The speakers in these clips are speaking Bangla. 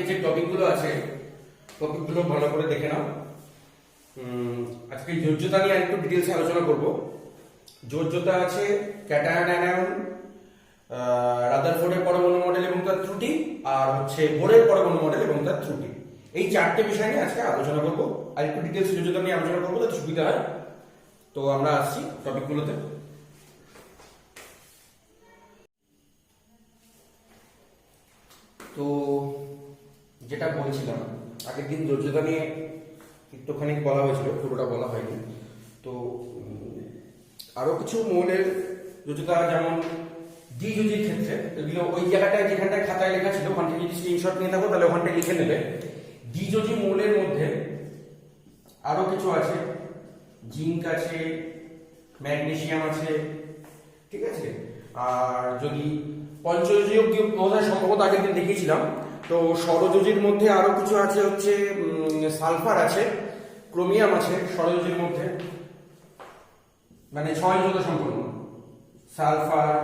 যে টপিকগুলো আছে টপিকগুলো ভালো করে দেখে নাও। আজকে যোজ্যতা নিয়ে একটু ডিটেলসে আলোচনা করব। যোজ্যতা আছে ক্যাটায়ন অ্যানায়ন, রাদারফোর্ডের পরমাণু মডেল এবং তার ত্রুটি, আর হচ্ছে বোরের পরমাণু মডেল এবং তার ত্রুটি। এই চারটে বিষয় নিয়ে আজকে আলোচনা করব। আর একটু ডিটেলসে যোজ্যতা নিয়ে আলোচনা করবো যাতে সুবিধা হয়। তো আমরা আসছি টপিকগুলোতে। তো যেটা বলছিলাম, আগের দিন যোজ্যতা নিয়ে একটুখানি বলা হয়েছিল, পুরোটা বলা হয়নি। তো আরো কিছু মৌলের যোজ্যতা, যেমন দ্বিযোজীর ক্ষেত্রে, এগুলো ওই জায়গাটায় যেখানটায় খাতায় লেখা ছিল ওখান থেকে যদি স্ক্রিনশট নিয়ে থাকো তাহলে ওখানটায় লিখে নেবে। দ্বিযোজী মৌলের মধ্যে আরো কিছু আছে, জিঙ্ক আছে, ম্যাগনেসিয়াম আছে, ঠিক আছে। আর যদি পঞ্চযোজী অব্দি বোধহয় সম্ভবত আগের দিন দেখিয়েছিলাম। তো ষড়যোজীর মধ্যে আরো কিছু আছে, হচ্ছে সালফার আছে, ক্রোমিয়াম আছে ষড়যোজীর মধ্যে, মানে 6 যোজতা সম্পন্ন সালফার,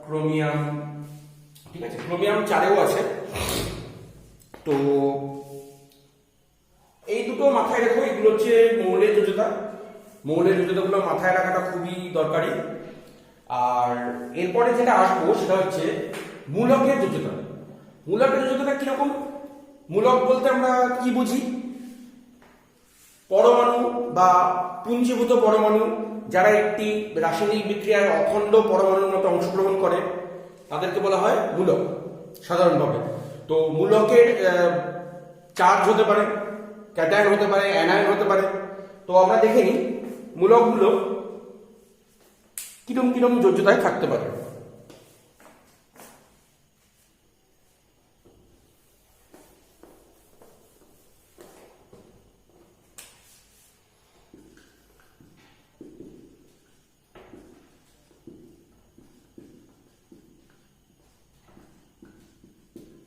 ক্রোমিয়াম, ঠিক আছে। ক্রোমিয়াম 4এও আছে। তো এই দুটো মাথায় রেখো, এগুলো হচ্ছে মৌলের যোজ্যতা। মৌলের যোজ্যতাগুলো মাথায় রাখাটা খুবই দরকারি। আর এরপরে যেটা আসবো সেটা হচ্ছে মূলকের যোজ্যতা। মূলকের যোজ্যতা কিরকম? মূলক বলতে আমরা কি বুঝি? পরমাণু বা পুঞ্জীভূত পরমাণু যারা একটি রাসায়নিক বিক্রিয়ায় অখণ্ড পরমাণুর মতো অংশগ্রহণ করে তাদেরকে বলা হয় মূলক সাধারণভাবে। তো মূলকের চার্জ হতে পারে, ক্যাটায়ন হতে পারে, অ্যানায়ন হতে পারে। তো আমরা দেখে নিই মূলকগুলো কিরম কিরম যোজ্যতায় থাকতে পারে।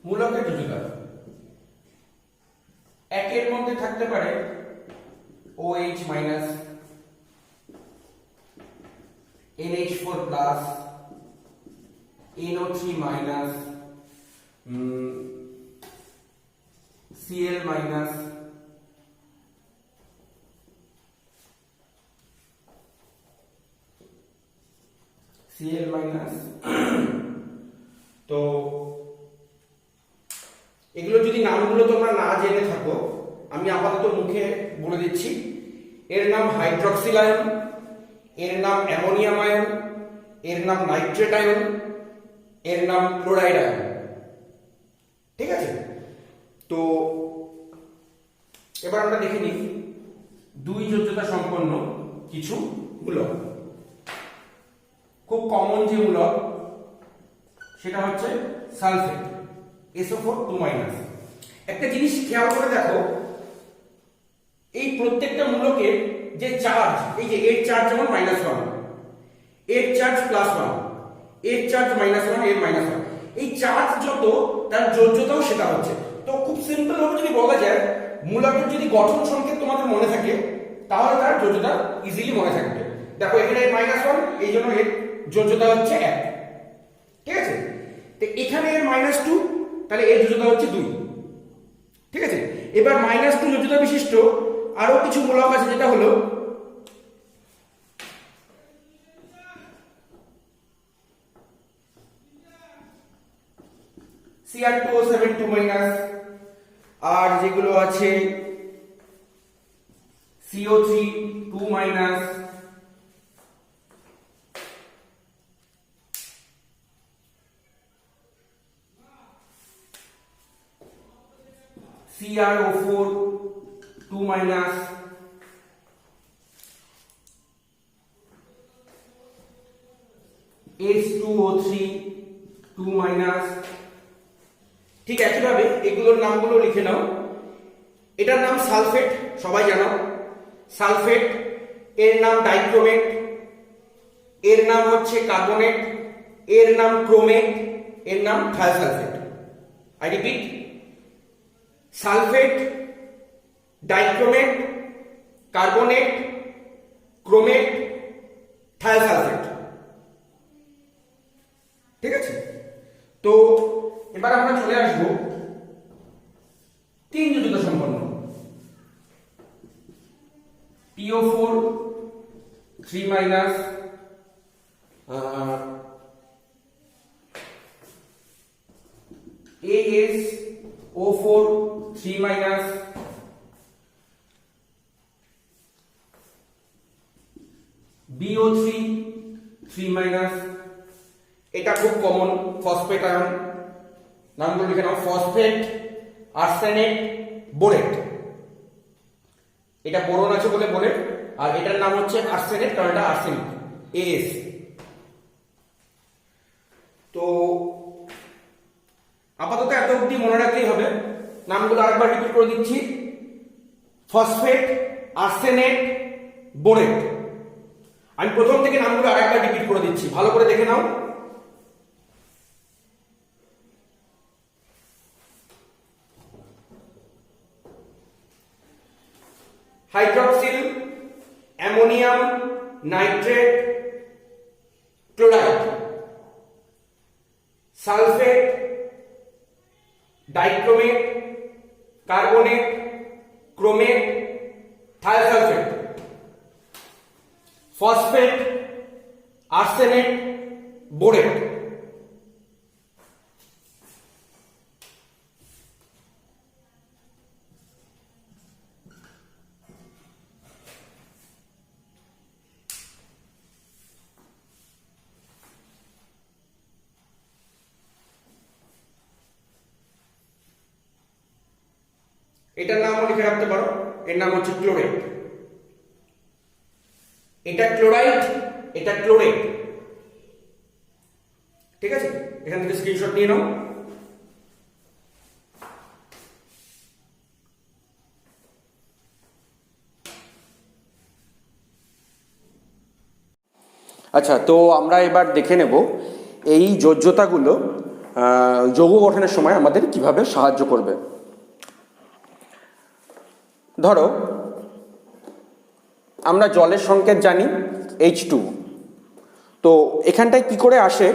মূলকের যোজ্যতা একের মধ্যে থাকতে পারে OH minus, NH4 plus, NO3 minus, Cl minus, Cl minus. তো এগুলো যদি নামগুলো তোমরা না জেনে থাকো, আমি আপাতত মুখে বলে দিচ্ছি। এর নাম হাইড্রক্সিল আয়ন, এর নাম অ্যামোনিয়াম আয়ন, এর নাম নাইট্রেট আয়ন, এর নাম ক্লোরাইড আয়ন, ঠিক আছে। তো এবার আমরা দেখে নিই দুই যোজ্যতা সম্পন্ন কিছু মূলক। খুব কমন যে মূলক সেটা হচ্ছে সালফেট, SO4 2-। একটা জিনিস খেয়াল করে দেখো, এই প্রত্যেকটা মূলকের যে চার্জ, এই যে এর চার্জ যেমন -1, এর চার্জ +1, এর চার্জ -1, এর -1, এই চার্জ যত তার যোজ্যতাও সেটা হচ্ছে। তো খুব সিম্পল ভাবে যদি বলা যায়, মূলকের যদি গঠন সংকেত তোমাদের মনে থাকে তাহলে তার যোজ্যতা ইজিলি মনে থাকবে। দেখো এখানে -1, এই জন্য এর যোজ্যতা হচ্ছে 1, ঠিক আছে। তো এখানে এর -2, তাহলে এর যোজ্যতা হচ্ছে 2, ঠিক আছে। এবার -2 যোজ্যতা বিশিষ্ট আরো কিছু মূলক আছে, যেটা হলো Cr2O7 2-, আর যেগুলো আছে CO3 2-, CrO4 2-, H2O3 2-। ঠিক একইভাবে এগুলোর নামগুলো লিখে নাও। এটার নাম সালফেট, সবাই জানো সালফেট। এর নাম ডাইক্রোমেট, এর নাম হচ্ছে কার্বনেট, এর নাম ক্রোমেট, এর নাম thiosulphate. I repeat, sulphate, dichromate, carbonate, chromate, thiosulphate, ঠিক আছে। তো এবার আমরা চলে আসবো 3 minus AsO4 3 minus BO3 3 minus, এটা খুব কমন ফসফেট আয়ন, নামগুলো লিখে নাও, ফসফেট, আর্সেনেট, বোরেট। এটা বোরন আছে বলে বোরেট, আর এটার নাম হচ্ছে আর্সেনেট কারণ এটা আর্সেনিক, AS। তো আপাতত এত অবধি মনে রাখতেই হবে। নামগুলো আরেকবার রিপিট করে দিচ্ছি, ফসফেট, আর্সেনেট, বোরেট। আমি প্রথম থেকে নামগুলো আরেকবার রিপিট করে দিচ্ছি, ভালো করে দেখে নাও। Hydroxyl, ammonium nitrate, chloride, sulphate, dichromate, carbonate, chromate, thiosulphate, phosphate, arsenate, borate. এটার নামও লিখে রাখতে পারো, এর নাম হচ্ছে ক্লোরেট। এটা ক্লোরাইড, এটা ক্লোরেট, ঠিক আছে? এখান থেকে স্ক্রিনশট নিয়ে নাও। আচ্ছা, তো আমরা এবার দেখে নেব এই যোজ্যতাগুলো যৌগ গঠনের সময় আমাদের কিভাবে সাহায্য করবে। ধরো আমরা জলের সংকেত জানি H2, তো এখানটায় কি করে আসে?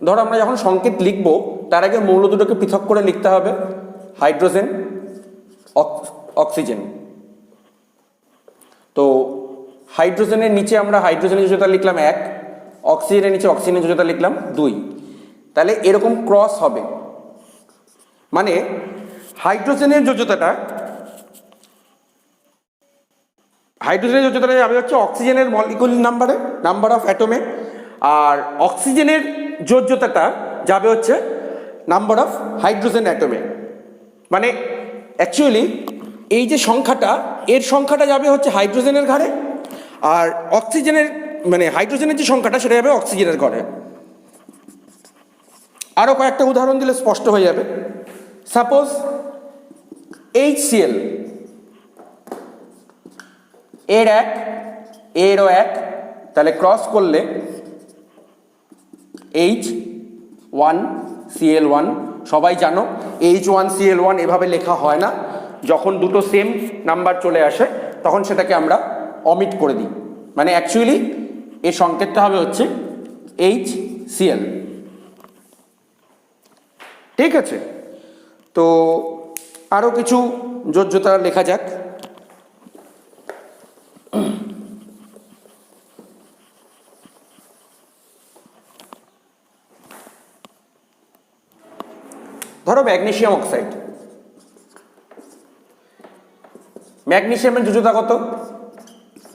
ধরো আমরা যখন সংকেত লিখব তার আগে মৌল দুটোকে পৃথক করে লিখতে হবে, হাইড্রোজেন, অক্সিজেন। তো হাইড্রোজেনের নিচে আমরা হাইড্রোজেনের যোজ্যতা লিখলাম 1, অক্সিজেনের নিচে অক্সিজেনের যোজ্যতা লিখলাম 2। তাহলে এরকম ক্রস হবে, মানে হাইড্রোজেনের যোজ্যতাটা যাবে হচ্ছে অক্সিজেনের মলিকুলার নাম্বারে, নাম্বার অফ অ্যাটমে, আর অক্সিজেনের যোজ্যতাটা যাবে হচ্ছে নাম্বার অফ হাইড্রোজেন অ্যাটমে। মানে অ্যাকচুয়ালি এই যে সংখ্যাটা, এর সংখ্যাটা যাবে হচ্ছে হাইড্রোজেনের ঘরে, আর অক্সিজেনের মানে হাইড্রোজেনের যে সংখ্যাটা সেটা যাবে অক্সিজেনের ঘরে। আরও কয়েকটা উদাহরণ দিলে স্পষ্ট হয়ে যাবে। সাপোজ HCl, এর 1 এরও 1, তাহলে ক্রস করলে H1Cl1। সবাই জানো H1Cl1 এভাবে লেখা হয় না, যখন দুটো সেম নাম্বার চলে আসে তখন সেটাকে আমরা অমিট করে দিই, মানে অ্যাকচুয়ালি এর সংকেতটা হবে হচ্ছে HCl, ঠিক আছে? তো আরও কিছু যোজ্যতা লেখা যাক। ধরো ম্যাগনেসিয়াম অক্সাইড, ম্যাগনেসিয়ামের যোজ্যতা কত?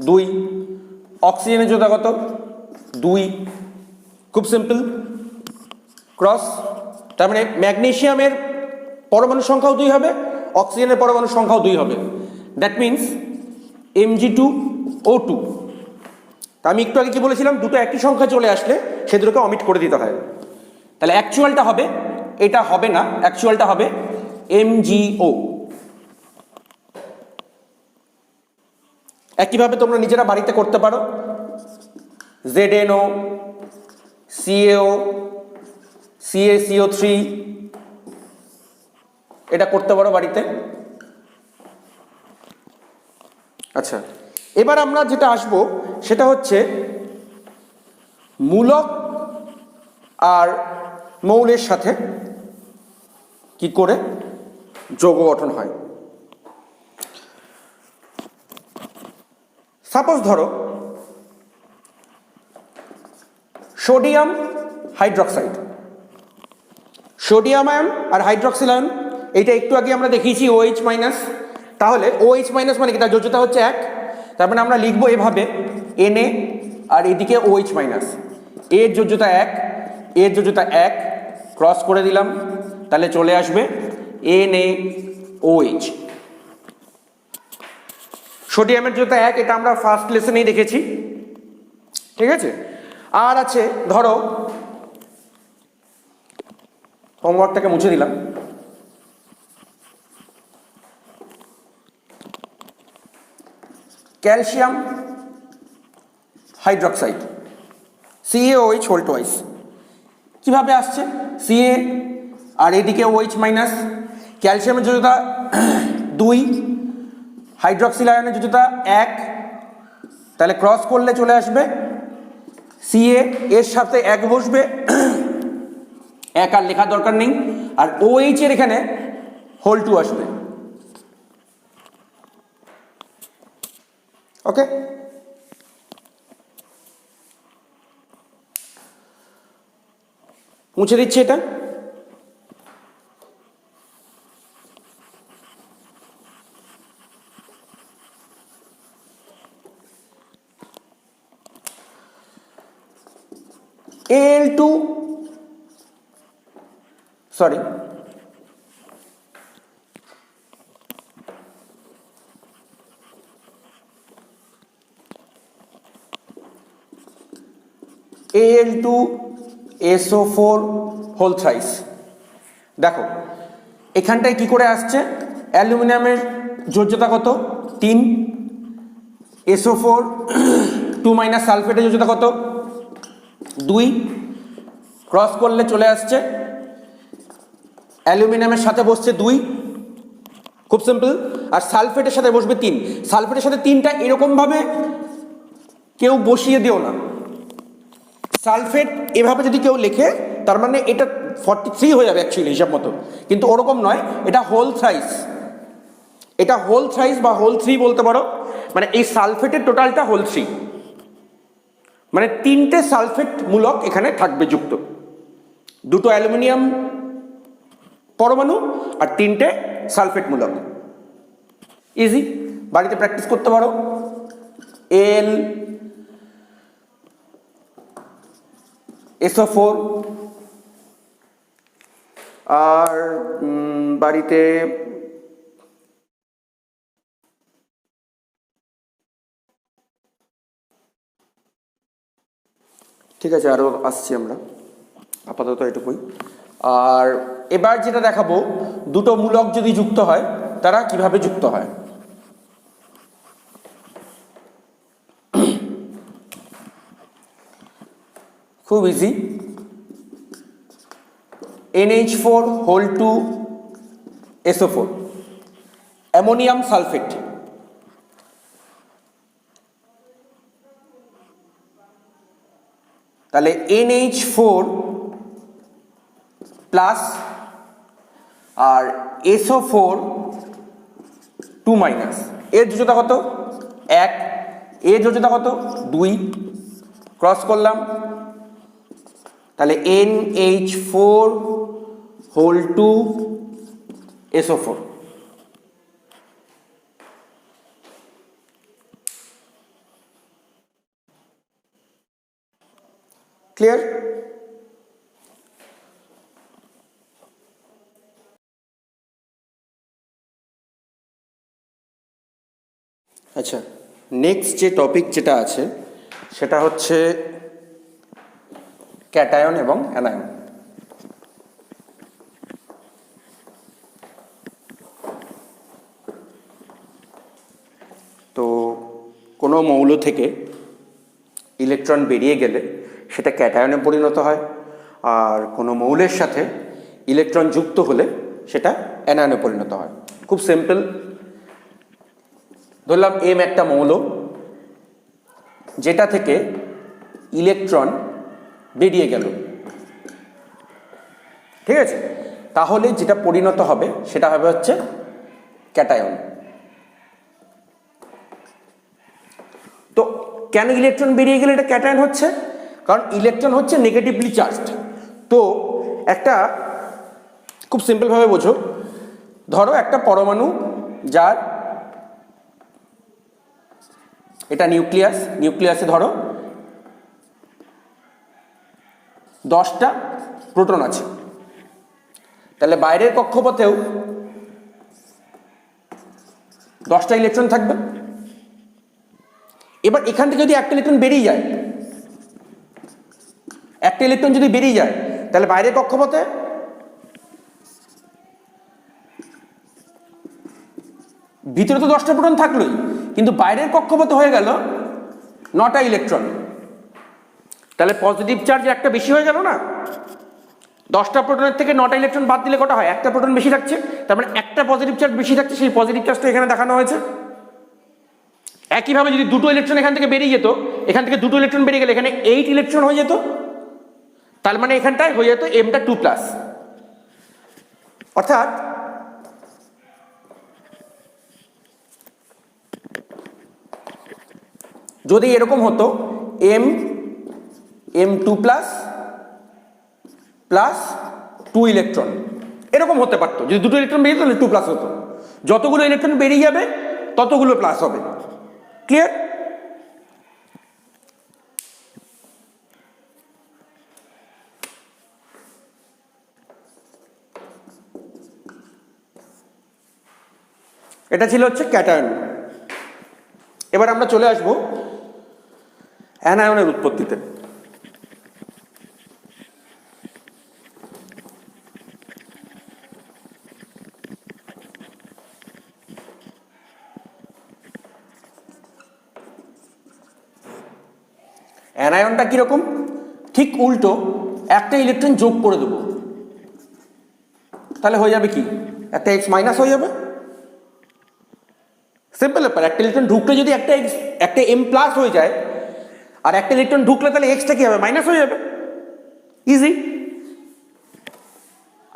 2, অক্সিজেনের যোজ্যতা কত? 2। খুব সিম্পল, ক্রস। তার মানে ম্যাগনেসিয়ামের পরমাণু সংখ্যাও 2 হবে, অক্সিজেনের পরমাণু সংখ্যাও 2 হবে। That means Mg2O2। তা আমি একটু আগে কি বলেছিলাম, দুটো একই সংখ্যা চলে আসলে সে দুটোকে অমিট করে দিতে হয়। তাহলে অ্যাকচুয়ালটা হবে, এটা হবে না, অ্যাকচুয়ালটা হবে MgO। একইভাবে তোমরা নিজেরা বাড়িতে করতে পারো, ZnO, CaO, CaCO3, এটা করতে পারো বাড়িতে। আচ্ছা, এবার আমরা যেটা আসবো সেটা হচ্ছে মূলক আর মৌলের সাথে কি করে যৌগ গঠন হয়। সাপোজ ধরো সোডিয়াম হাইড্রক্সাইড, সোডিয়াম আয়ন আর হাইড্রক্সিল আয়ন, এইটা একটু আগে আমরা দেখিয়েছি OH মাইনাস। তাহলে OH মাইনাস মানে কি, তার যোজ্যতা হচ্ছে 1, তার মানে আমরা লিখবো এভাবে Na আর এদিকে OH মাইনাস, এর যোজ্যতা 1, এর যোজ্যতা 1, ক্রস করে দিলাম, তাহলে চলে আসবে NaOH। সোডিয়ামের যোজ্যতা 1, এটা আমরা ফার্স্ট লেসনেই দেখেছি, ঠিক আছে। আর আছে ধরো, হোমওয়ার্কটাকে মুছে দিলাম, calcium hydroxide CaOH whole twice. কীভাবে আসছে? Ca আর এদিকে OH মাইনাস, ক্যালসিয়ামের যোজ্যতা 2, হাইড্রক্সিল আয়নের যোজ্যতা 1, তাহলে ক্রস করলে চলে আসবে Ca, এর সাথে 1 বসবে, 1 আর লেখার দরকার নেই, আর OH এর এখানে হোল 2 আসবে। ওকে, মুছে দিচ্ছি এটা। Al2, sorry, Al2SO4 whole thrice. দেখো এখানটায় কি করে আসছে, অ্যালুমিনিয়ামের যোজ্যতা কত 3, SO4 2 মাইনাস সালফেটের যোজ্যতা কত 2, ক্রস করলে চলে আসছে অ্যালুমিনিয়ামের সাথে বসছে 2, খুব সিম্পল, আর সালফেটের সাথে বসবে 3। সালফেটের সাথে 3টা এরকমভাবে কেউ বসিয়ে দিও না, সালফেট এভাবে যদি কেউ লেখে তার মানে এটা 43 হয়ে যাবে অ্যাকচুয়ালি হিসাব মতো, কিন্তু ওরকম নয়, এটা হোল থ্রাইস, এটা হোল থ্রাইস বা হোল 3 বলতে পারো, মানে এই সালফেটের টোটালটা হোল 3, মানে 3টে সালফেট মূলক এখানে থাকবে যুক্ত, 2টো অ্যালুমিনিয়াম পরমাণু আর 3টে সালফেট মূলক। ইজি, বাড়িতে প্র্যাকটিস করতে পারো। SO4 আর বাড়িতে ঠিক আছে, আরও আসছি আমরা, আপাতত এটুকুই। আর এবার যেটা দেখাবো, দুটো মূলক যদি যুক্ত হয় তারা কিভাবে যুক্ত হয়। খুব easy, NH4 whole 2 SO4, ammonium sulphate, তাহলে NH4 প্লাস আর SO4 2 মাইনাস, এর যোজ্যতা কত 1, এর যোজ্যতা কত 2, ক্রস করলাম, তাহলে NH4 হোল 2 SO4। ক্লিয়ার? আচ্ছা, নেক্সট যে টপিক যেটা আছে সেটা হচ্ছে ক্যাটায়ন এবং অ্যানায়ন। তো কোনো মৌল থেকে ইলেকট্রন বেরিয়ে গেলে সেটা ক্যাটায়নে পরিণত হয়, আর কোনো মৌলের সাথে ইলেকট্রন যুক্ত হলে সেটা অ্যানায়নে পরিণত হয়। খুব সিম্পল, ধরলাম M একটা মৌল, যেটা থেকে ইলেকট্রন বেরিয়ে গেল, ঠিক আছে, তাহলে যেটা পরিণত হবে সেটা হবে হচ্ছে ক্যাটায়ন। তো কেন ইলেকট্রন বেরিয়ে গেলে এটা ক্যাটায়ন হচ্ছে? কারণ ইলেকট্রন হচ্ছে নেগেটিভলি চার্জড। তো একটা খুব সিম্পলভাবে বোঝো, ধরো একটা পরমাণু যার এটা নিউক্লিয়াসে ধরো 10টা প্রোটন আছে, তাহলে বাইরের কক্ষপথেও 10টা ইলেকট্রন থাকবে। এবার এখান থেকে যদি একটা ইলেকট্রন বেরিয়ে যায়, তাহলে বাইরের কক্ষপথে ভিতরে তো 10টা প্রোটন থাকলোই, কিন্তু বাইরের কক্ষপথে হয়ে গেল 9টা ইলেকট্রন। তাহলে পজিটিভ চার্জ একটা বেশি হয়ে গেল না? 10টা প্রোটনের থেকে 9টা ইলেকট্রন বাদ দিলে কটা হয়? একটা প্রোটন বেশি থাকছে, তার মানে একটা পজিটিভ চার্জ বেশি থাকছে, সেই পজিটিভ চার্জটা এখানে দেখানো হয়েছে। একইভাবে যদি দুটো ইলেকট্রন এখান থেকে বেরিয়ে যেত, এখান থেকে দুটো ইলেকট্রন বেরিয়ে গেলে এখানে 8 ইলেকট্রন হয়ে যেত, তার মানে এখানটায় হয়ে যেত এমটা 2+। অর্থাৎ যদি এরকম হতো M2+ প্লাস 2 ইলেকট্রন, এরকম হতে পারতো। যদি দুটো ইলেকট্রন বেরিয়ে যেত তাহলে 2+ হতো, যতগুলো ইলেকট্রন বেরিয়ে যাবে ততগুলো প্লাস হবে। ক্লিয়ার? এটা ছিল হচ্ছে ক্যাটায়ন। এবার আমরা চলে আসবো অ্যানায়নের উৎপত্তিতে। অ্যানায়নটা কিরকম? ঠিক উল্টো, একটা ইলেকট্রন যোগ করে দেবো, তাহলে হয়ে যাবে কি? একটা X মাইনাস হয়ে যাবে। সিম্পল ব্যাপার। একটা ইলেকট্রন ঢুকলে যদি একটা M+ হয়ে যায়, আর একটা ইলেকট্রন ঢুকলে তাহলে এক্সটা কি হবে? মাইনাস হয়ে যাবে। ইজি।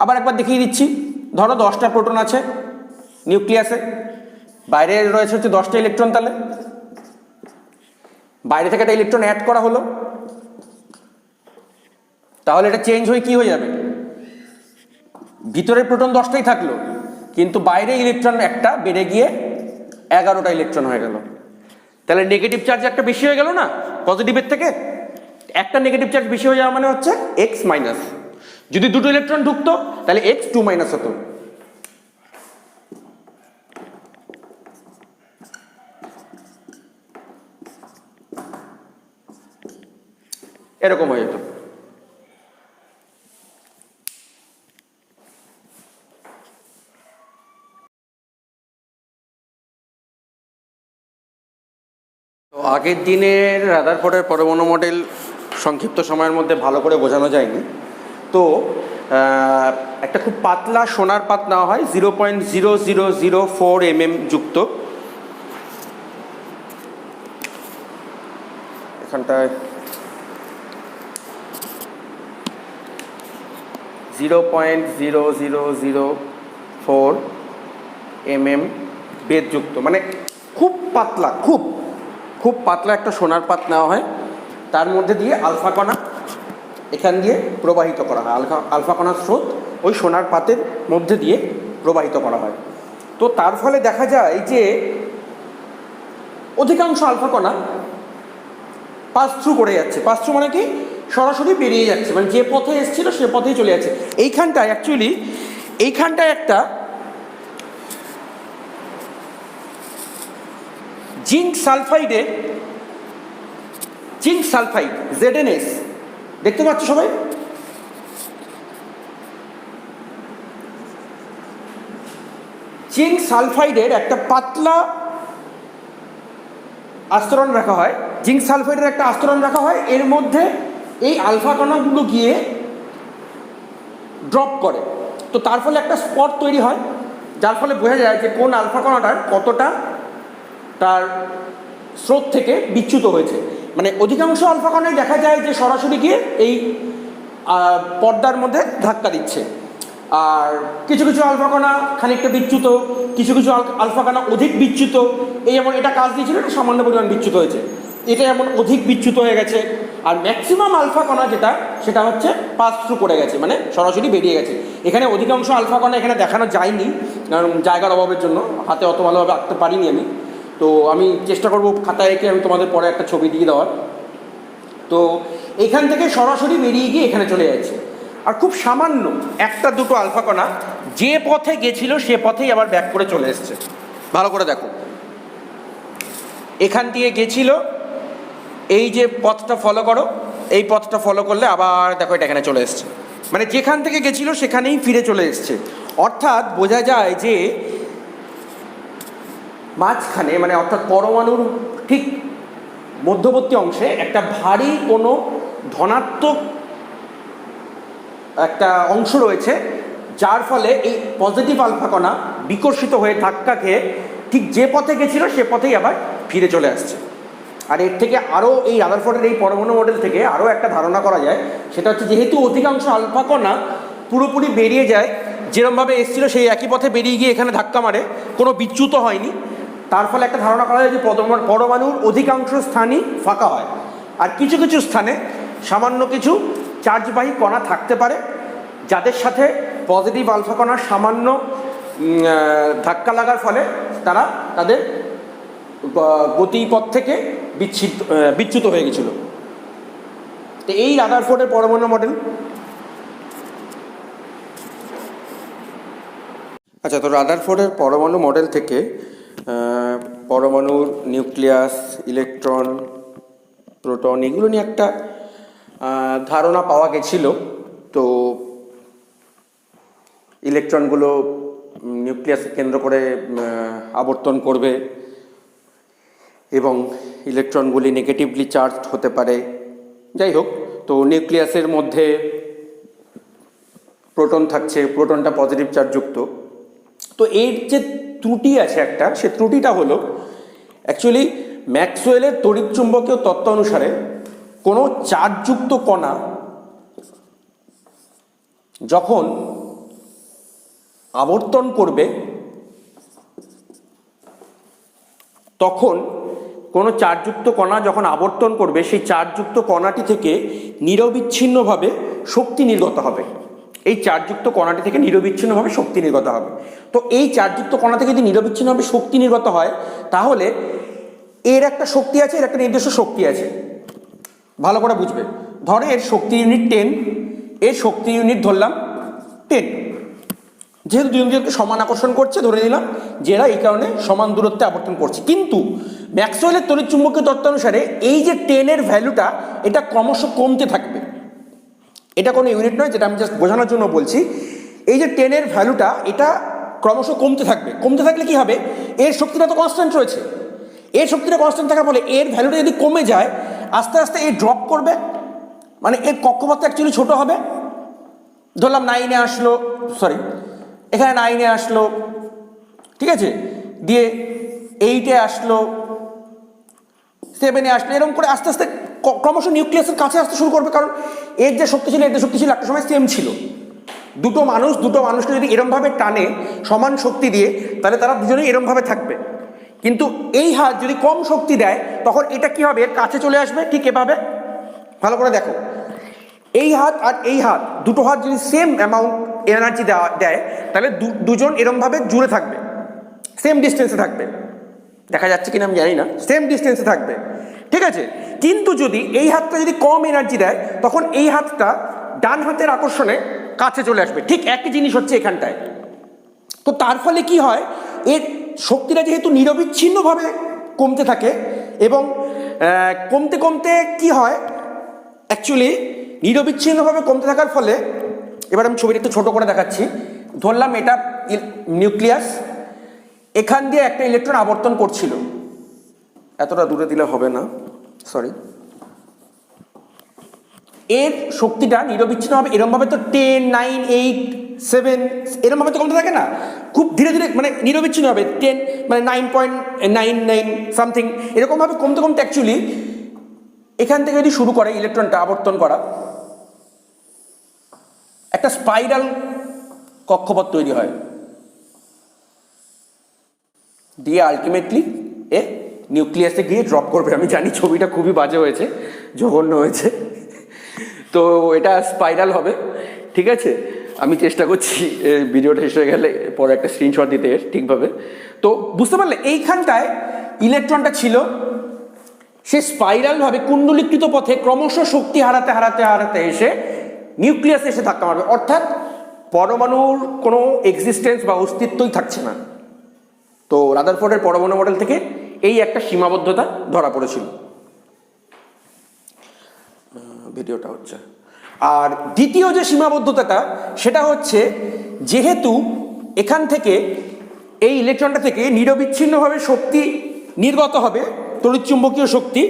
আবার একবার দেখিয়ে দিচ্ছি। ধরো 10টা প্রোটন আছে নিউক্লিয়াসে, বাইরে রয়েছে হচ্ছে 10টা ইলেকট্রন, তাহলে বাইরে থেকে একটা ইলেকট্রন অ্যাড করা হলো, তাহলে এটা চেঞ্জ হয়ে কি হয়ে যাবে? ভিতরের প্রোটন 10টাই থাকলো, কিন্তু বাইরে ইলেকট্রন একটা বেড়ে গিয়ে 11টা ইলেকট্রন হয়ে গেল। তাহলে নেগেটিভ চার্জ একটা বেশি হয়ে গেল না পজিটিভের থেকে? একটা নেগেটিভ চার্জ বেশি হয়ে যাওয়া মানে হচ্ছে X মাইনাস। যদি দুটো ইলেকট্রন ঢুকতো তাহলে X 2- হতো। এরকম হয়ে যেত। তো আগের দিনের রাদারফোর্ডের পরমাণু মডেল সংক্ষিপ্ত সময়ের মধ্যে ভালো করে বোঝানো যায়নি। তো একটা খুব পাতলা সোনার পাত নেওয়া হয়, 0.0004 mm যুক্ত। এখানটায় 0.0004 mm বেদযুক্ত, মানে খুব পাতলা, খুব পাতলা একটা সোনার পাত নেওয়া হয়। তার মধ্যে দিয়ে আলফা কণা এখান দিয়ে প্রবাহিত করা হয়। আলফা কণার স্রোত ওই সোনার পাতের মধ্যে দিয়ে প্রবাহিত করা হয়। তো তার ফলে দেখা যায় যে অধিকাংশ আলফা কণা পাস থ্রু করে যাচ্ছে। পাস থ্রু মানে কি? সরাসরি বেরিয়ে যাচ্ছে, মানে যে পথে এসেছিল সে পথেই চলে যাচ্ছে। এইখানটায় অ্যাকচুয়ালি একটা জিঙ্ক সালফাইড ZnS দেখতে পাচ্ছ সবাই? জিঙ্ক সালফাইডের একটা পাতলা আস্তরণ রাখা হয়, এর মধ্যে এই আলফা কণাগুলো গিয়ে ড্রপ করে। তো তার ফলে একটা স্পট তৈরি হয়, যার ফলে বোঝা যায় যে কোন আলফা কণাটার কতটা তার স্রোত থেকে বিচ্যুত হয়েছে। মানে অধিকাংশ আলফা কণায় দেখা যায় যে সরাসরি গিয়ে এই পর্দার মধ্যে ধাক্কা দিচ্ছে, আর কিছু আলফা কণা খানিকটা বিচ্যুত, কিছু আলফা কণা অধিক বিচ্যুত। এই যেমন এটা কাজ দিয়েছিল, এটা সামান্য পরিমাণ বিচ্যুত হয়েছে। এটা এমন অধিক বিচ্যুত হয়ে গেছে, আর ম্যাক্সিমাম আলফা কণা যেটা সেটা হচ্ছে পাস থ্রু করে গেছে, মানে সরাসরি বেরিয়ে গেছে। এখানে অধিকাংশ আলফা কণা এখানে দেখানো যায়নি, কারণ জায়গার অভাবের জন্য হাতে অত ভালোভাবে আঁকতে পারিনি আমি। তো আমি চেষ্টা করব খাতায় এঁকে আমি তোমাদের পরে একটা ছবি দিয়ে দেওয়ার। তো এখান থেকে সরাসরি বেরিয়ে গিয়ে এখানে চলে যাচ্ছে। আর খুব সামান্য একটা দুটো আলফা কণা যে পথে গেছিল সে পথেই আবার ব্যাক করে চলে এসছে। ভালো করে দেখো, এখান দিয়ে গেছিল, এই যে পথটা ফলো করো, এই পথটা ফলো করলে আবার দেখো এটা এখানে চলে এসছে, মানে যেখান থেকে গেছিল সেখানেই ফিরে চলে এসছে। অর্থাৎ বোঝা যায় যে মাঝখানে, মানে অর্থাৎ পরমাণুর ঠিক মধ্যবর্তী অংশে একটা ভারী কোনো ধনাত্মক একটা অংশ রয়েছে, যার ফলে এই পজিটিভ আলফা কণা বিকর্ষিত হয়ে ধাক্কা খেয়ে ঠিক যে পথে গেছিল সে পথেই আবার ফিরে চলে আসছে। আর এর থেকে আরও এই রাদারফোর্ডের এই পরমাণু মডেল থেকে আরও একটা ধারণা করা যায়, সেটা হচ্ছে যেহেতু অধিকাংশ আলফা কণা পুরোপুরি বেরিয়ে যায়, যেরমভাবে এসেছিল সেই একই পথে বেরিয়ে গিয়ে এখানে ধাক্কা মারে, কোনো বিচ্যুত হয়নি, তার ফলে একটা ধারণা করা যায় যে পরমাণুর অধিকাংশ স্থানই ফাঁকা হয়, আর কিছু কিছু স্থানে সামান্য কিছু চার্জবাহী কণা থাকতে পারে, যাদের সাথে পজিটিভ আলফা কণার সামান্য ধাক্কা লাগার ফলে তারা তাদের গতিপথ থেকে বিচ্যুত হয়ে গেছিল। তো এই রাদারফোর্ডের পরমাণু মডেল। আচ্ছা, তো রাদারফোর্ডের পরমাণু মডেল থেকে পরমাণুর নিউক্লিয়াস, ইলেকট্রন, প্রোটন এগুলো নিয়ে একটা ধারণা পাওয়া গেছিল। তো ইলেকট্রনগুলো নিউক্লিয়াসকে কেন্দ্র করে আবর্তন করবে এবং ইলেকট্রনগুলি নেগেটিভলি চার্জড হতে পারে। যাই হোক, তো নিউক্লিয়াসের মধ্যে প্রোটন থাকছে, প্রোটনটা পজিটিভ চার্জযুক্ত। তো এর যে ত্রুটি আছে একটা, সে ত্রুটিটা হলো অ্যাকচুয়ালি ম্যাক্সওয়েলের তড়িৎচুম্বকীয় তত্ত্ব অনুসারে কোনো চার্জযুক্ত কণা যখন আবর্তন করবে, তখন কোনো চার্জযুক্ত কণা যখন আবর্তন করবে সেই চার্জযুক্ত কণাটি থেকে নিরবিচ্ছিন্নভাবে শক্তি নির্গত হবে। এই চার্জযুক্ত কণাটি থেকে নিরবিচ্ছিন্নভাবে শক্তি নির্গত হবে। তো এই চার্জযুক্ত কণা থেকে যদি নিরবিচ্ছিন্নভাবে শক্তি নির্গত হয়, তাহলে এর একটা শক্তি আছে, এর একটা নির্দিষ্ট শক্তি আছে। ভালো করে বুঝবে। ধরে এর শক্তি ইউনিট 10, এর শক্তি ইউনিট ধরলাম 10। যেহেতু দুজনকে সমান আকর্ষণ করছে, ধরে নিলাম যে এরা এই কারণে সমান দূরত্বে আবর্তন করছে। কিন্তু ম্যাক্সওয়েলের তড়িৎচুম্বকীয় তত্ত্ব অনুসারে এই যে 10-এর ভ্যালুটা, এটা ক্রমশ কমতে থাকবে। এটা কোনো ইউনিট নয়, যেটা আমি জাস্ট বোঝানোর জন্য বলছি। এই যে 10-এর ভ্যালুটা, এটা ক্রমশ কমতে থাকবে। কমতে থাকলে কি হবে, এর শক্তিটা তো কনস্ট্যান্ট রয়েছে, এর শক্তিটা কনস্ট্যান্ট থাকার ফলে এর ভ্যালুটা যদি কমে যায়, আস্তে আস্তে এ ড্রপ করবে, মানে এর কক্ষপথটা অ্যাকচুয়ালি ছোট হবে। ধরলাম 9-এ আসলো, সরি এখানে 9-এ আসলো, ঠিক আছে, দিয়ে 8-এ আসলো, 7-এ আসলো, এরকম করে আস্তে আস্তে ক্রমশ নিউক্লিয়াসের কাছে আসতে শুরু করবে। কারণ এর যে শক্তি ছিল, এর যে শক্তি ছিল একটা সময় সেম ছিল। দুটো মানুষকে যদি এরমভাবে টানে সমান শক্তি দিয়ে, তাহলে তারা দুজনেই এরমভাবে থাকবে। কিন্তু এই হাত যদি কম শক্তি দেয়, তখন এটা কি হবে, এর কাছে চলে আসবে, ঠিক এভাবে। ভালো করে দেখো, এই হাত আর এই হাত, দুটো হাত যদি সেম অ্যামাউন্ট এনার্জি দেয়, তাহলে দুজন এরমভাবে জুড়ে থাকবে, সেম ডিস্টেন্সে থাকবে। দেখা যাচ্ছে কিনা আমি জানি না, সেম ডিস্টেন্সে থাকবে, ঠিক আছে। কিন্তু যদি এই হাতটা যদি কম এনার্জি দেয়, তখন এই হাতটা ডান হাতের আকর্ষণে কাছে চলে আসবে। ঠিক একই জিনিস হচ্ছে এখানটায়। তো তার ফলে কি হয়, এর শক্তিটা যেহেতু নিরবিচ্ছিন্নভাবে কমতে থাকে, এবং কমতে কমতে কি হয়, অ্যাকচুয়ালি নিরবিচ্ছিন্নভাবে কমতে থাকার ফলে, এবার আমি ছবিটা একটু ছোটো করে দেখাচ্ছি। ধরলাম এটা নিউক্লিয়াস, এখান দিয়ে একটা ইলেকট্রন আবর্তন করছিল, এতটা দূরে দিলে হবে না, সরি। এর শক্তিটা নিরবিচ্ছিন্নভাবে এরমভাবে তো 10, 9, 8, 7 এরমভাবে তো কমতে থাকে না, খুব ধীরে ধীরে, মানে নিরবিচ্ছিন্নভাবে 10 মানে 9.99 সামথিং এরকমভাবে কমতে কমতে অ্যাকচুয়ালি এখান থেকে যদি শুরু করে ইলেকট্রনটা আবর্তন করা, একটা স্পাইরাল কক্ষপথ তৈরি হয়, দিয়ে আলটিমেটলি এ নিউক্লিয়াসে গিয়ে ড্রপ করবে। আমি জানি ছবিটা খুবই বাজে হয়েছে, জঘন্য হয়েছে, তো এটা স্পাইরাল হবে, ঠিক আছে। আমি চেষ্টা করছি ভিডিওটা শেষ হয়ে গেলে পরে একটা স্ক্রিনশট দিতে এর ঠিকভাবে। তো বুঝতে পারলে এইখানটায় ইলেকট্রনটা ছিল, সে স্পাইরালভাবে কুণ্ডলীকৃত পথে ক্রমশ শক্তি হারাতে হারাতে হারাতে এসে নিউক্লিয়াসে এসে ধাক্কা মারবে, অর্থাৎ পরমাণুর কোনো এক্সিস্টেন্স বা অস্তিত্বই থাকছে না। তো রাদারফোর্ডের পরমাণু মডেল থেকে এই একটা সীমাবদ্ধতা ধরা পড়েছিল। ভিডিওটা হচ্ছে। আর দ্বিতীয় যে সীমাবদ্ধতাটা সেটা হচ্ছে, যেহেতু এখান থেকে এই ইলেকট্রনটা থেকে নিরবিচ্ছিন্নভাবে শক্তি নির্গত হবে, তড়িৎচুম্বকীয় শক্তি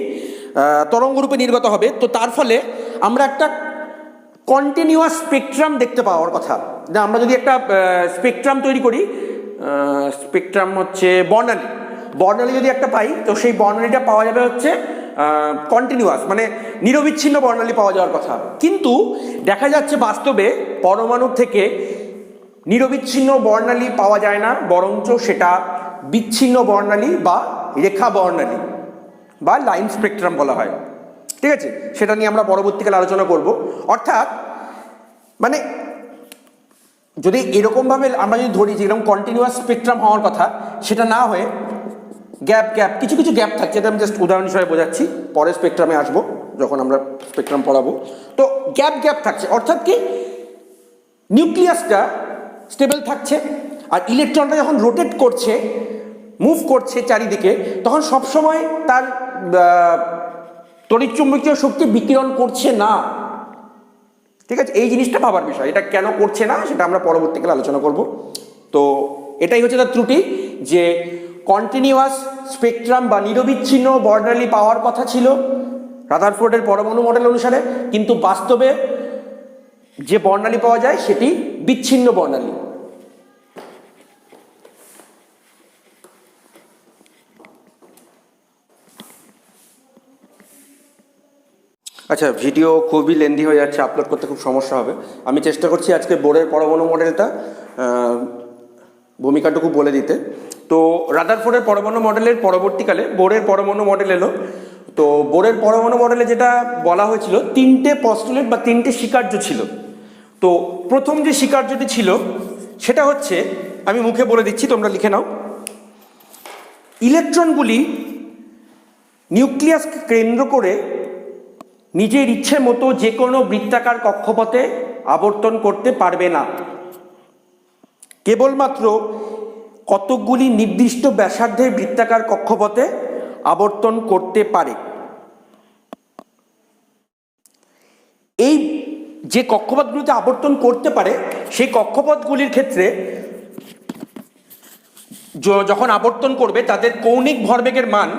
তরঙ্গরূপে নির্গত হবে, তো তার ফলে আমরা একটা কন্টিনিউয়াস স্পেকট্রাম দেখতে পাওয়ার কথা। না, আমরা যদি একটা স্পেকট্রাম তৈরি করি, স্পেকট্রাম হচ্ছে বর্ণালী যদি একটা পাই, তো সেই বর্ণালীটা পাওয়া যাবে হচ্ছে কন্টিনিউয়াস, মানে নিরবিচ্ছিন্ন বর্ণালী পাওয়া যাওয়ার কথা। কিন্তু দেখা যাচ্ছে বাস্তবে পরমাণু থেকে নিরবিচ্ছিন্ন বর্ণালী পাওয়া যায় না, বরঞ্চ সেটা বিচ্ছিন্ন বর্ণালী বা রেখা বর্ণালী বা লাইন স্পেকট্রাম বলা হয়, ঠিক আছে। সেটা নিয়ে আমরা পরবর্তীকালে আলোচনা করব। অর্থাৎ মানে যদি এরকমভাবে আমরা যদি ধরি যে এরকম কন্টিনিউয়াস স্পেকট্রাম হওয়ার কথা, সেটা না হয়ে গ্যাপ কিছু কিছু গ্যাপ থাকছে, এটা আমি জাস্ট উদাহরণ হিসেবে বোঝাচ্ছি, পরে স্পেকট্রামে আসবো যখন আমরা স্পেকট্রাম পড়াবো। তো গ্যাপ থাকছে, অর্থাৎ কি নিউক্লিয়াসটা স্টেবল থাকছে, আর ইলেকট্রনটা যখন রোটেট করছে, মুভ করছে চারিদিকে, তখন সবসময় তার তড়িৎচুম্বকীয় শক্তি বিকিরণ করছে না, ঠিক আছে। এই জিনিসটা ভাবার বিষয়, এটা কেন করছে না সেটা আমরা পরবর্তীকালে আলোচনা করব। তো এটাই হচ্ছে তার ত্রুটি, যে কন্টিনিউয়াস স্পেকট্রাম বা নিরবিচ্ছিন্ন বর্ণালী পাওয়ার কথা ছিল রাদারফোর্ডের পরমাণু মডেল অনুসারে, কিন্তু বাস্তবে যে বর্ণালী পাওয়া যায় সেটি বিচ্ছিন্ন বর্ণালী। আচ্ছা, ভিডিও খুবই লেন্দি হয়ে যাচ্ছে, আপলোড করতে খুব সমস্যা হবে। আমি চেষ্টা করছি আজকে বোরের পরমাণু মডেলটা ভূমিকাটুকু বলে দিতে। তো রাদারফোর্ডের পরমাণু মডেলের পরবর্তীকালে বোরের পরমাণু মডেল এলো। তো বোরের পরমাণু মডেলে যেটা বলা হয়েছিল, তিনটে পস্টুলেট বা তিনটে স্বীকার্য ছিল। তো প্রথম যে স্বীকার্যটি ছিল সেটা হচ্ছে, আমি মুখে বলে দিচ্ছি, তোমরা লিখে নাও। ইলেকট্রনগুলি নিউক্লিয়াসকে কেন্দ্র করে নিজের ইচ্ছে মতো যে কোনো বৃত্তাকার কক্ষপথে আবর্তন করতে পারবে না, কেবলমাত্র কতকগুলি নির্দিষ্ট ব্যাসার্ধের বৃত্তাকার কক্ষপথে আবর্তন করতে পারে। এই যে কক্ষপথগুলিতে আবর্তন করতে পারে, সেই কক্ষপথগুলির ক্ষেত্রে যখন আবর্তন করবে, তাদের কৌণিক ভরবেগের মান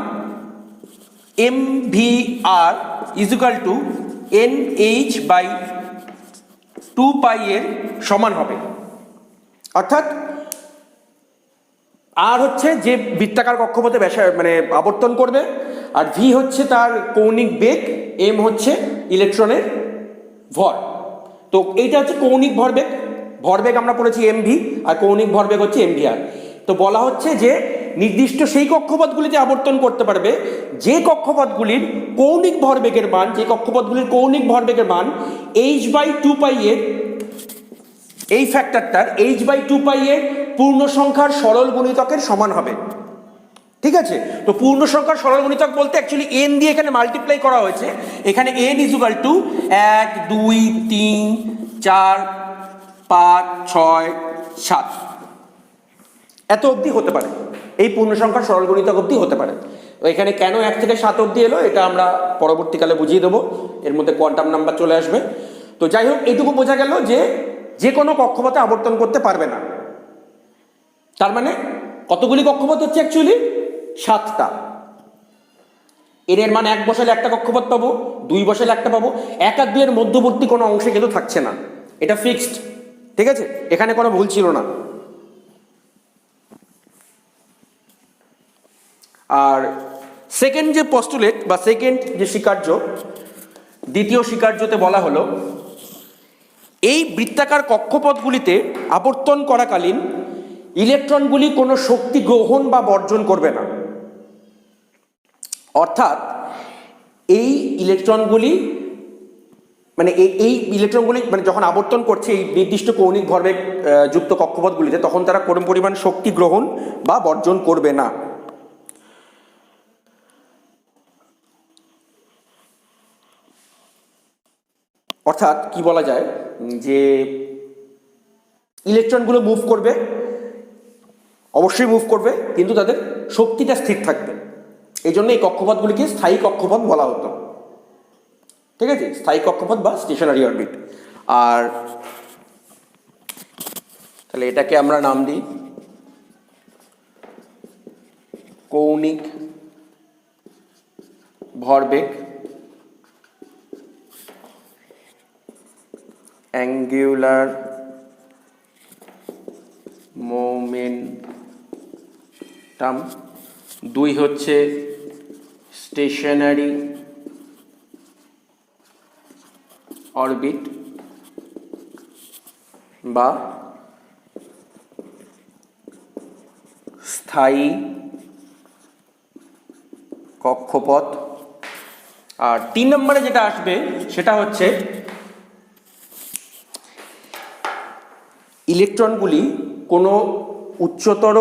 mvr = nh/2π এর সমান হবে। অর্থাৎ আর হচ্ছে যে বৃত্তাকার কক্ষপথে মানে আবর্তন করবে, আর ভি হচ্ছে তার কৌণিক বেগ, এম হচ্ছে ইলেকট্রনের ভর। তো এইটা হচ্ছে কৌণিক ভরবেগ আমরা পড়েছি mv, আর কৌণিক ভরবেগ হচ্ছে mvr। তো বলা হচ্ছে যে নির্দিষ্ট সেই কক্ষপথগুলিতে আবর্তন করতে পারবে যে কক্ষপথগুলির কৌণিক ভরবেগের মান, h/2π এর, এই ফ্যাক্টরটার h/2π এর পূর্ণ সংখ্যার সরল গুণিতকের সমান হবে, ঠিক আছে। তো পূর্ণ সংখ্যার সরল গুণিতক বলতে অ্যাকচুয়ালি n দিয়ে এখানে মাল্টিপ্লাই করা হয়েছে। এখানে n = 1 2 3 4 5 6 7 এত অবধি হতে পারে, এই পূর্ণ সংখ্যার সরল গুণিতক অবধি হতে পারে। এখানে কেন 1 থেকে 7 অবধি এলো এটা আমরা পরবর্তীকালে বুঝিয়ে দেবো, এর মধ্যে কোয়ান্টাম নাম্বার চলে আসবে। তো যাই হোক, এইটুকু বোঝা গেল যে কোনো কক্ষপথে আবর্তন করতে পারবে না। তার মানে কতগুলি কক্ষপথ হচ্ছে অ্যাকচুয়ালি 7টা। এর মান 1 বসালে একটা কক্ষপথ পাবো, 2 বসালে একটা পাবো, 1 আর 2 এর মধ্যবর্তী কোনো অংশে কিন্তু থাকছে না, এটা ফিক্সড, ঠিক আছে। এখানে কোনো ভুল ছিল না। আর সেকেন্ড যে পস্টুলেট বা সেকেন্ড যে স্বীকার্য, দ্বিতীয় স্বীকার্যতে বলা হলো, এই বৃত্তাকার কক্ষপথগুলিতে আবর্তন করাকালীন ইলেকট্রনগুলি কোনো শক্তি গ্রহণ বা বর্জন করবে না। অর্থাৎ এই ইলেকট্রনগুলি মানে এই ইলেকট্রনগুলি মানে যখন আবর্তন করছে এই নির্দিষ্ট কৌণিক ভরবেগ যুক্ত কক্ষপথগুলিতে, তখন তারা কোনো পরিমাণ শক্তি গ্রহণ বা বর্জন করবে না। অর্থাৎ কি বলা যায় যে ইলেকট্রনগুলো মুভ করবে, অবশ্যই মুভ করবে, কিন্তু তাদের শক্তিটা স্থির থাকবে। এই জন্য এই কক্ষপথগুলিকে স্থায়ী কক্ষপথ বলা হতো। ঠিক আছে, স্থায়ী কক্ষপথ বা স্টেশনারি অরবিট। আর তাহলে এটাকে আমরা নাম দিই কৌণিক ভরবেগ, অ্যাঙ্গুলার মোমেন্টাম। 2 হচ্ছে স্টেশনারি অরবিট বা স্থায়ী কক্ষপথ। আর 3 নম্বরে যেটা আসবে সেটা হচ্ছে ইলেকট্রনগুলি কোনো উচ্চতর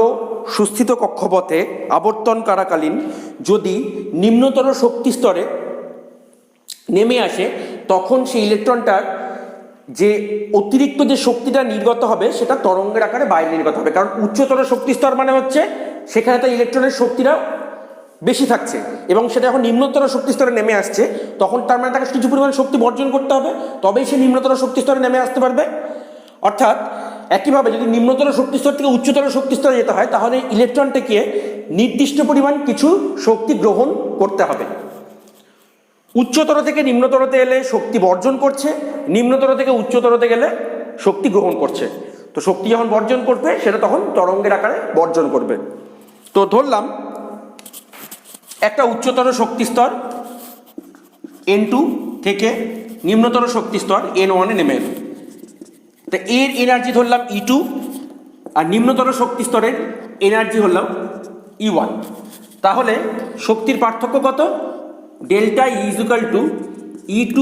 সুস্থিত কক্ষপথে আবর্তন করাকালীন যদি নিম্নতর শক্তি স্তরে নেমে আসে, তখন সেই ইলেকট্রনটার যে অতিরিক্ত যে শক্তিটা নির্গত হবে সেটা তরঙ্গের আকারে বাইরে নির্গত হবে। কারণ উচ্চতর শক্তি স্তর মানে হচ্ছে সেখানে তার ইলেকট্রনের শক্তিটা বেশি থাকছে, এবং সেটা যখন নিম্নতর শক্তি স্তরে নেমে আসছে তখন তার মানে তাকে কিছু পরিমাণ শক্তি বর্জন করতে হবে, তবেই সে নিম্নতর শক্তি স্তরে নেমে আসতে পারবে। অর্থাৎ একইভাবে যদি নিম্নতর শক্তি স্তর থেকে উচ্চতর শক্তি স্তরে যেতে হয়, তাহলে ইলেকট্রনটাকে নির্দিষ্ট পরিমাণ কিছু শক্তি গ্রহণ করতে হবে। উচ্চতর থেকে নিম্নতরতে এলে শক্তি বর্জন করছে, নিম্নতর থেকে উচ্চতরতে গেলে শক্তি গ্রহণ করছে। তো শক্তি যখন বর্জন করবে সেটা তখন তরঙ্গের আকারে বর্জন করবে। তো ধরলাম একটা উচ্চতর শক্তি স্তর N2 থেকে নিম্নতর শক্তি স্তর N1 এ নেমে এলো। তো এর এনার্জি ধরলাম E2, আর নিম্নতর শক্তি স্তরের এনার্জি হলাম E1। তাহলে শক্তির পার্থক্য কত? Delta E equal to E2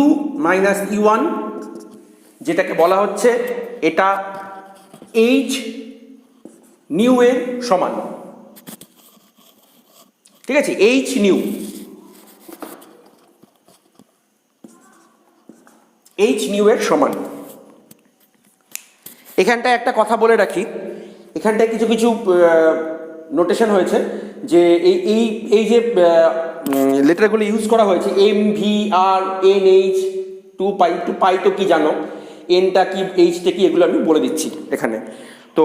minus E1, যেটাকে বলা হচ্ছে এটা H নিউ এর সমান। ঠিক আছে, H নিউ, H নিউ এর সমান। এখানটায় একটা কথা বলে রাখি, এখানটায় কিছু কিছু নোটেশন হয়েছে যে এই যে লেটারগুলো ইউজ করা হয়েছে MVR NH 2 পাই তো কি জানো, এনটা কি এইচটা কি, এগুলো আমি বলে দিচ্ছি এখানে। তো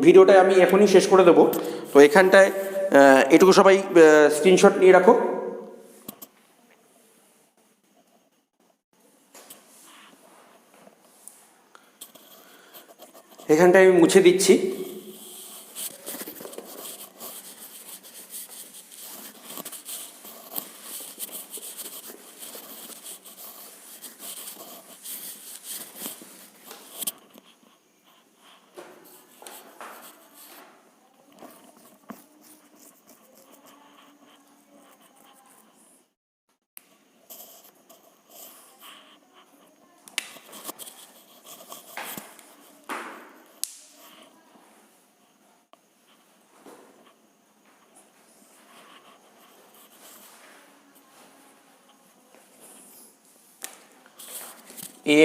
ভিডিওটা আমি এখনই শেষ করে দেবো। তো এখানটায় এটুকু সবাই স্ক্রিনশট নিয়ে রাখো। এখানটায় আমি মুছে দিচ্ছি।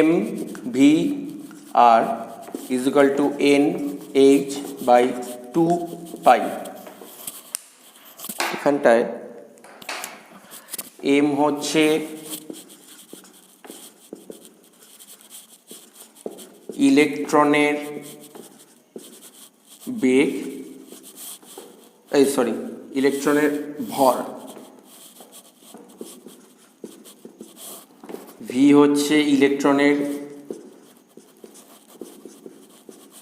MVR is equal to NH by 2 পাই। এখানটায় M হচ্ছে ইলেকট্রনের বেগ, ইলেকট্রনের ভর। ভি হচ্ছে ইলেকট্রনের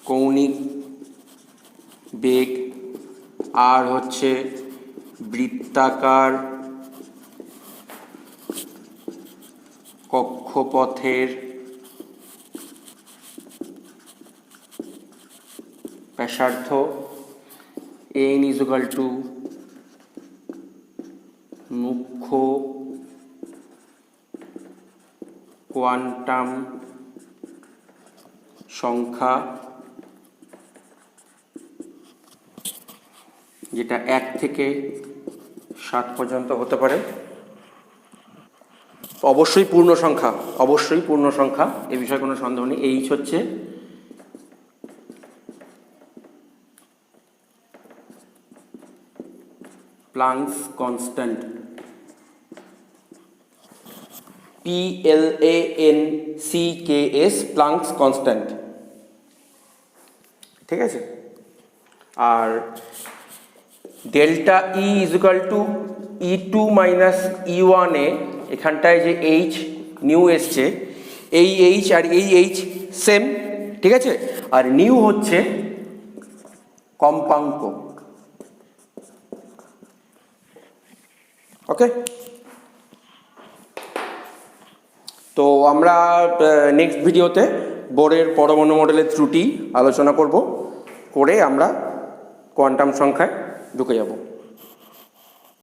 কৌণিক বেগ, আর হচ্ছে বৃত্তাকার কক্ষপথের ব্যাসার্ধ। N is equal to মুখ্য মুখ্য কোয়ান্টাম সংখ্যা যেটা 1 থেকে 7 পর্যন্ত হতে পারে, অবশ্যই পূর্ণ সংখ্যা, অবশ্যই পূর্ণ সংখ্যা, এ বিষয়ে কোনো সন্দেহ নেই। এইচ হচ্ছে Planck's constant, PLANCKS, Planck's constant, ঠিক আছে। আর delta E equal to E2 minus E1 এ এখানটায় যে এইচ নিউ এসছে, এই এইচ আর এই এইচ সেম, ঠিক আছে। আর নিউ হচ্ছে কম্পাঙ্ক, ওকে। তো আমরা নেক্সট ভিডিওতে বোরের পরমাণু মডেলের ত্রুটি আলোচনা করব, করে আমরা কোয়ান্টাম সংখ্যায় ঢুকে যাব।